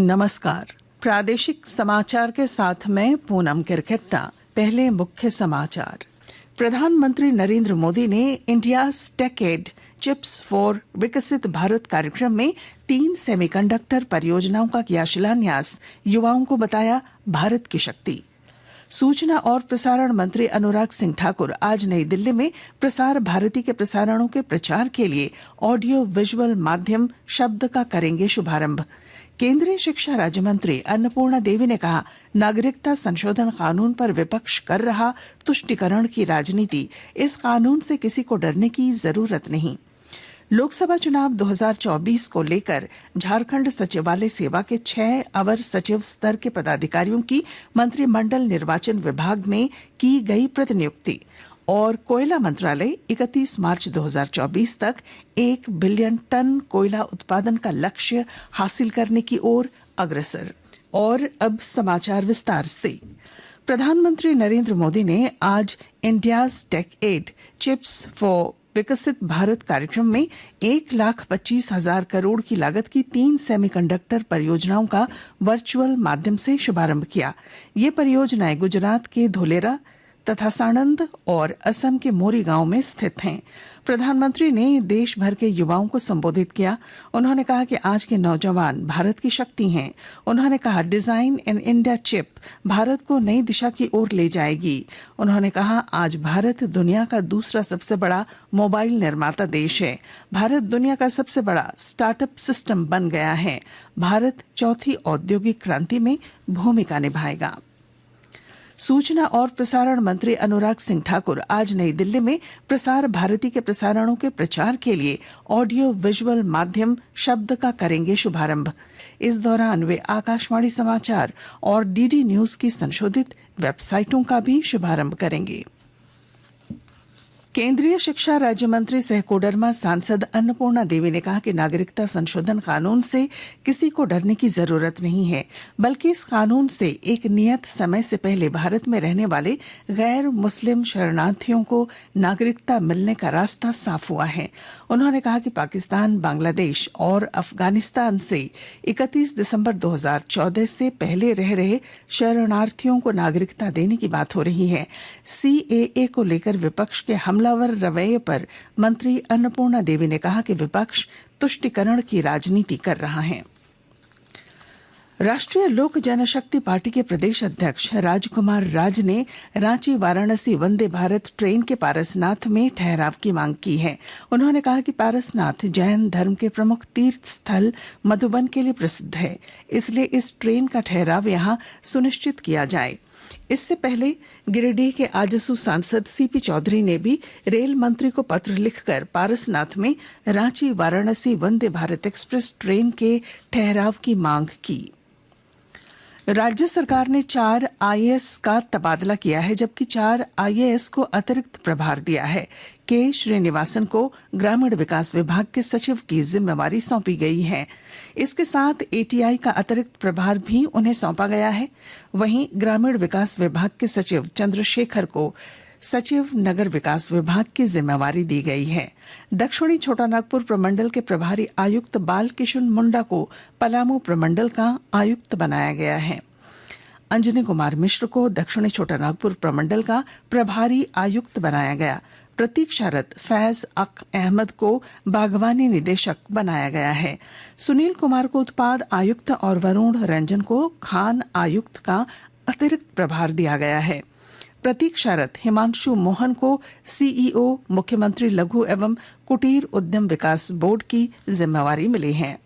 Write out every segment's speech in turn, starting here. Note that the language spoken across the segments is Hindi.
नमस्कार। प्रादेशिक समाचार के साथ मैं पूनम किरकिट्टा। पहले मुख्य समाचार। प्रधानमंत्री नरेंद्र मोदी ने इंडियाज टेकेड चिप्स फॉर विकसित भारत कार्यक्रम में 3 सेमीकंडक्टर परियोजनाओं का किया शिलान्यास। युवाओं को बताया भारत की शक्ति। सूचना और प्रसारण मंत्री अनुराग सिंह ठाकुर आज नई दिल्ली में प्रसार भारती के प्रसारणों के प्रचार के लिए ऑडियो विजुअल माध्यम शब्द का करेंगे शुभारंभ। केंद्रीय शिक्षा राज्य मंत्री अन्नपूर्णा देवी ने कहा, नागरिकता संशोधन कानून पर विपक्ष कर रहा तुष्टीकरण की राजनीति, इस कानून से किसी को डरने की जरूरत नहीं। लोकसभा चुनाव 2024 को लेकर झारखंड सचिवालय सेवा के 6 अवर सचिव स्तर के पदाधिकारियों की मंत्रिमंडल निर्वाचन विभाग में की गई प्रतिनियुक्ति। और कोयला मंत्रालय 31 मार्च 2024 तक 1 बिलियन टन कोयला उत्पादन का लक्ष्य हासिल करने की ओर अग्रसर। और अब समाचार विस्तार से। प्रधानमंत्री नरेंद्र मोदी ने आज इंडियाज टेकेड चिप्स फॉर विकसित भारत कार्यक्रम में 1,25,000 करोड़ की लागत की 3 सेमीकंडक्टर परियोजनाओं का वर्चुअल माध्यम से शुभारंभ किया। ये परियोजनाएं गुजरात के धोलेरा तथा साणंद और असम के मोरी गांव में स्थित हैं। प्रधानमंत्री ने देश भर के युवाओं को संबोधित किया। उन्होंने कहा कि आज के नौजवान भारत की शक्ति हैं। उन्होंने कहा, design in India chip Bharat को नई दिशा की ओर ले जाएगी। उन्होंने कहा, आज भारत दुनिया का दूसरा सबसे बड़ा मोबाइल निर्माता देश है। भारत दुनिया का सबसे बड़ा स्टार्टअप सिस्टम बन गया है। भारत चौथी औद्योगिक क्रांति में भूमिका निभाएगा। सूचना और प्रसारण मंत्री अनुराग सिंह ठाकुर आज नई दिल्ली में प्रसार भारती के प्रसारणों के प्रचार के लिए ऑडियो विजुअल माध्यम शब्द का करेंगे शुभारंभ। इस दौरान वे आकाशवाणी समाचार और डीडी न्यूज की संशोधित वेबसाइटों का भी शुभारंभ करेंगे। केंद्रीय शिक्षा राज्य मंत्री सह कोडरमा सांसद अन्नपूर्णा देवी ने कहा कि नागरिकता संशोधन कानून से किसी को डरने की जरूरत नहीं है, बल्कि इस कानून से एक नियत समय से पहले भारत में रहने वाले गैर मुस्लिम शरणार्थियों को नागरिकता मिलने का रास्ता साफ हुआ है। उन्होंने कहा कि पाकिस्तान, बांग्लादेश और अफगानिस्तान से 31 दिसंबर 2014 से पहले रह रहे शरणार्थियों को नागरिकता देने की बात हो रही है। सीएए को लेकर विपक्ष के हमलावर रवैये पर मंत्री अन्नपूर्णा देवी ने कहा कि विपक्ष तुष्टीकरण की राजनीति कर रहा है। राष्ट्रीय लोक जनशक्ति पार्टी के प्रदेश अध्यक्ष राजकुमार राज ने रांची वाराणसी वंदे भारत ट्रेन के पारसनाथ में ठहराव की मांग की है। उन्होंने कहा कि पारसनाथ जैन धर्म के प्रमुख तीर्थ स्थल मधुबन के लिए प्रसिद्ध है, इसलिए इस ट्रेन का ठहराव यहां सुनिश्चित किया जाए। इससे पहले गिरिडीह के आजसू सांसद सीपी चौधरी ने भी रेल मंत्री को पत्र लिखकर पारसनाथ में रांची वाराणसी वंदे भारत एक्सप्रेस ट्रेन के ठहराव की मांग की। राज्य सरकार ने 4 आईएएस का तबादला किया है, जबकि 4 आईएएस को अतिरिक्त प्रभार दिया है। के श्रीनिवासन को ग्रामीण विकास विभाग के सचिव की जिम्मेवारी सौंपी गई है। इसके साथ एटीआई का अतिरिक्त प्रभार भी उन्हें सौंपा गया है। वहीं ग्रामीण विकास विभाग के सचिव चंद्रशेखर को सचिव नगर विकास विभाग की जिम्मेवारी दी गई है। दक्षिणी छोटानागपुर प्रमंडल के प्रभारी आयुक्त बाल किशुन मुंडा को पलामू प्रमंडल का आयुक्त बनाया गया है। अंजनी कुमार मिश्र को दक्षिणी छोटानागपुर प्रमंडल का प्रभारी आयुक्त बनाया गया। प्रतीक्षारत फैज अक अहमद को बागवानी निदेशक बनाया गया है। सुनील कुमार को उत्पाद आयुक्त और वरुण रंजन को खान आयुक्त का अतिरिक्त प्रभार दिया गया है। प्रतीक्षारत हिमांशु मोहन को सीईओ मुख्यमंत्री लघु एवं कुटीर उद्यम विकास बोर्ड की जिम्मेवारी मिली है।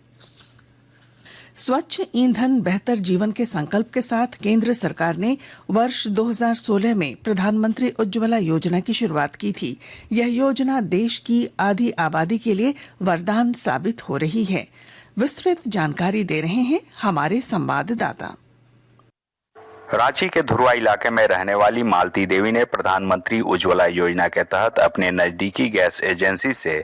स्वच्छ ईंधन बेहतर जीवन के संकल्प के साथ केंद्र सरकार ने वर्ष 2016 में प्रधानमंत्री उज्ज्वला योजना की शुरुआत की थी। यह योजना देश की आधी आबादी के लिए वरदान साबित हो रही है। विस्तृत जानकारी दे रहे हैं हमारे संवाददाता। रांची के धुरवा इलाके में रहने वाली मालती देवी ने प्रधानमंत्री उज्ज्वला योजना के तहत अपने नजदीकी गैस एजेंसी से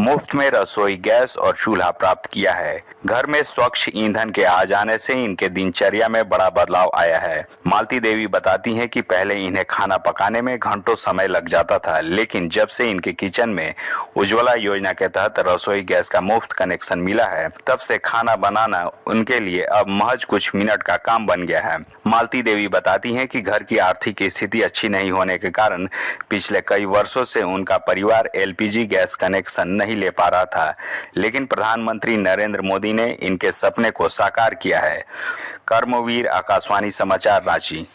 मुफ्त में रसोई गैस और चूल्हा प्राप्त किया है। घर में स्वच्छ ईंधन के आ जाने से इनके दिनचर्या में बड़ा बदलाव आया है। मालती देवी बताती हैं कि पहले इन्हें खाना पकाने में घंटों समय लग जाता था, लेकिन जब से इनके किचन में उज्ज्वला योजना के तहत रसोई गैस का मुफ्त कनेक्शन मिला है, तब से खाना बनाना उनके लिए अब महज कुछ मिनट का काम बन गया है। मालती देवी बताती हैं कि घर की आर्थिक स्थिति अच्छी नहीं होने के कारण पिछले कई वर्षों से उनका परिवार एलपीजी गैस कनेक्शन नहीं ले पा रहा था, लेकिन प्रधानमंत्री नरेंद्र मोदी ने इनके सपने को साकार किया है। कर्मवीर, आकाशवाणी समाचार, रांची।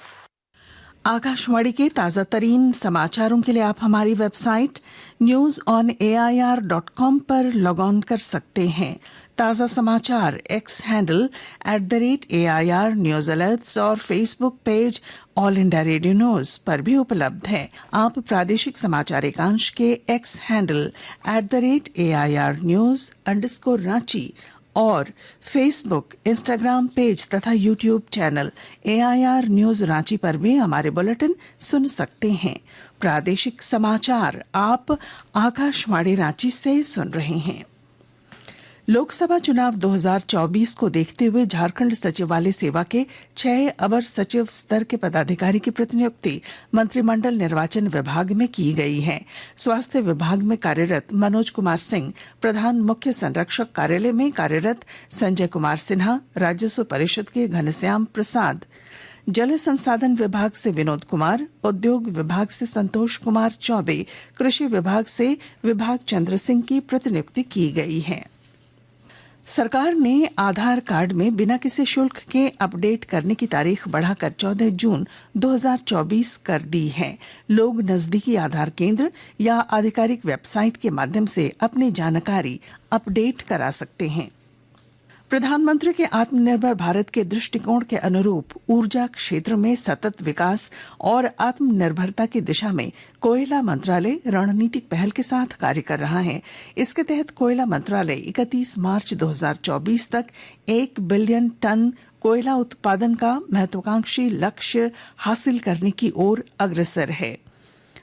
आकाशवाणी के ताजा तरीन समाचारों के लिए आप हमारी वेबसाइट newsonair.com पर लॉग ऑन कर सकते हैं। ताजा समाचार X handle @AIR news alerts और Facebook page All India Radio news पर भी उपलब्ध है। आप प्रादेशिक समाचार एकांश के X handle @AIR news _Ranchi और फेसबुक, इंस्टाग्राम पेज तथा YouTube channel AIR news Ranchi पर भी हमारे बुलेटिन सुन सकते हैं। प्रादेशिक समाचार आप आकाशवाणी रांची से सुन रहे हैं। लोकसभा चुनाव 2024 को देखते हुए झारखंड सचिवालय सेवा के 6 अवर सचिव स्तर के पदाधिकारी की प्रतिनियुक्ति मंत्रिमंडल निर्वाचन विभाग में की गई है। स्वास्थ्य विभाग में कार्यरत मनोज कुमार सिंह, प्रधान मुख्य संरक्षक कार्यालय में कार्यरत संजय कुमार सिन्हा, राजस्व परिषद के घनश्याम प्रसाद, जल संसाधन विभाग से विनोद कुमार, उद्योग विभाग से संतोष कुमार चौबे, कृषि विभाग से विभाग चंद्र सिंह की प्रतिनियुक्ति की गई है। सरकार ने आधार कार्ड में बिना किसी शुल्क के अपडेट करने की तारीख बढ़ाकर 14 जून 2024 कर दी है। लोग नजदीकी आधार केंद्र या आधिकारिक वेबसाइट के माध्यम से अपनी जानकारी अपडेट करा सकते हैं। प्रधानमंत्री के आत्मनिर्भर भारत के दृष्टिकोण के अनुरूप ऊर्जा क्षेत्र में सतत विकास और आत्मनिर्भरता की दिशा में कोयला मंत्रालय रणनीतिक पहल के साथ कार्य कर रहा है। इसके तहत कोयला मंत्रालय 31 मार्च 2024 तक 1 बिलियन टन कोयला उत्पादन का महत्वाकांक्षी लक्ष्य हासिल करने की ओर अग्रसर है।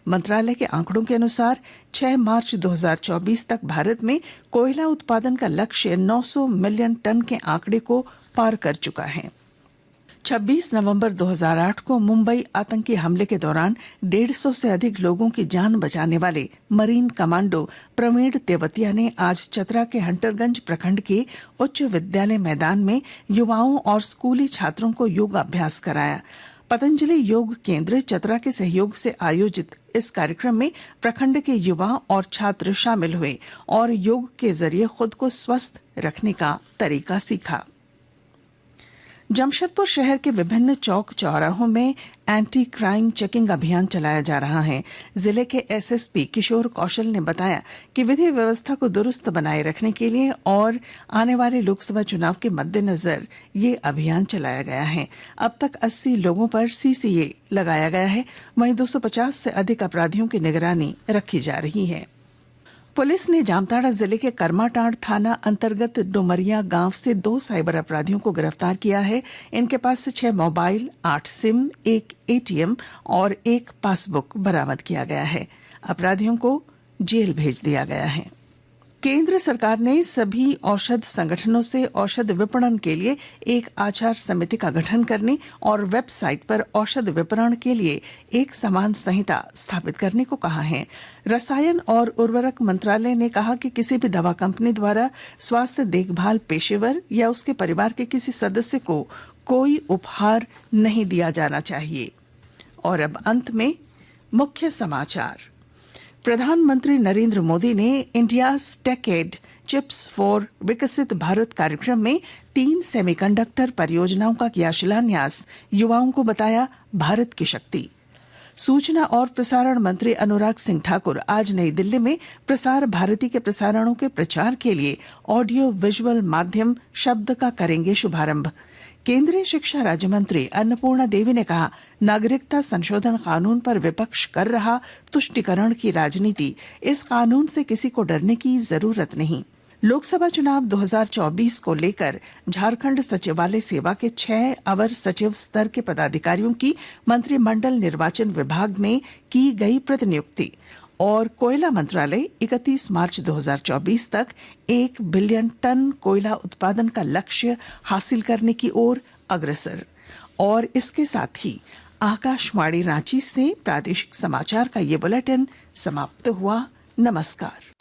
मंत्रालय के आंकड़ों के अनुसार 6 मार्च 2024 तक भारत में कोयला उत्पादन का लक्ष्य 900 मिलियन टन के आंकड़े को पार कर चुका है। 26 नवंबर 2008 को मुंबई आतंकी हमले के दौरान 150 से अधिक लोगों की जान बचाने वाले मरीन कमांडो प्रवीण तेवतिया ने आज चतरा के हंटरगंज प्रखंड के उच्च विद्यालय मैदान में युवाओं और स्कूली छात्रों को योगाभ्यास कराया। पतंजलि योग केंद्र चतरा के सहयोग से आयोजित इस कार्यक्रम में प्रखंड के युवा और छात्र शामिल हुए और योग के जरिए खुद को स्वस्थ रखने का तरीका सीखा। जमशेदपुर शहर के विभिन्न चौक चौराहों में एंटी क्राइम चेकिंग अभियान चलाया जा रहा है। जिले के एसएसपी किशोर कौशल ने बताया कि विधि व्यवस्था को दुरुस्त बनाए रखने के लिए और आने वाले लोकसभा चुनाव के मद्देनजर ये अभियान चलाया गया है। अब तक 80 लोगों पर सीसीए लगाया गया है। वहीं 250 से अधिक अपराधियों की निगरानी रखी जा रही है। पुलिस ने जामताड़ा जिले के करमाटांड़ थाना अंतर्गत डुमरिया गांव से 2 साइबर अपराधियों को गिरफ्तार किया है। इनके पास से 6 मोबाइल, 8 सिम, 1 एटीएम और 1 पासबुक बरामद किया गया है। अपराधियों को जेल भेज दिया गया है। केंद्र सरकार ने सभी औषध संगठनों से औषध विपणन के लिए एक आचार समिति का गठन करने और वेबसाइट पर औषध विपणन के लिए एक समान संहिता स्थापित करने को कहा है। रसायन और उर्वरक मंत्रालय ने कहा कि किसी भी दवा कंपनी द्वारा स्वास्थ्य देखभाल पेशेवर या उसके परिवार के किसी सदस्य को कोई उपहार नहीं दिया जाना चाहिए। और अब अंत में मुख्य समाचार। प्रधानमंत्री नरेंद्र मोदी ने इंडिया टेकेड चिप्स फॉर विकसित भारत कार्यक्रम में 3 सेमीकंडक्टर परियोजनाओं का किया शिलान्यास। युवाओं को बताया भारत की शक्ति। सूचना और प्रसारण मंत्री अनुराग सिंह ठाकुर आज नई दिल्ली में प्रसार भारती के प्रसारणों के प्रचार के लिए ऑडियो विजुअल माध्यम शब्द का करेंगे शुभारंभ। केंद्रीय शिक्षा राज्य मंत्री अन्नपूर्णा देवी ने कहा, नागरिकता संशोधन कानून पर विपक्ष कर रहा तुष्टिकरण की राजनीति, इस कानून से किसी को डरने की जरूरत नहीं। लोकसभा चुनाव 2024 को लेकर झारखंड सचिवालय सेवा के 6 अवर सचिव स्तर के पदाधिकारियों की मंत्रिमंडल निर्वाचन विभाग में की गई प्रतिनियुक्ति और कोयला मंत्रालय 31 मार्च 2024 तक 1 बिलियन टन कोयला उत्पादन का लक्ष्य हासिल करने की ओर अग्रसर। और इसके साथ ही आकाशवाणी रांची से प्रादेशिक समाचार का ये बुलेटिन समाप्त हुआ। नमस्कार।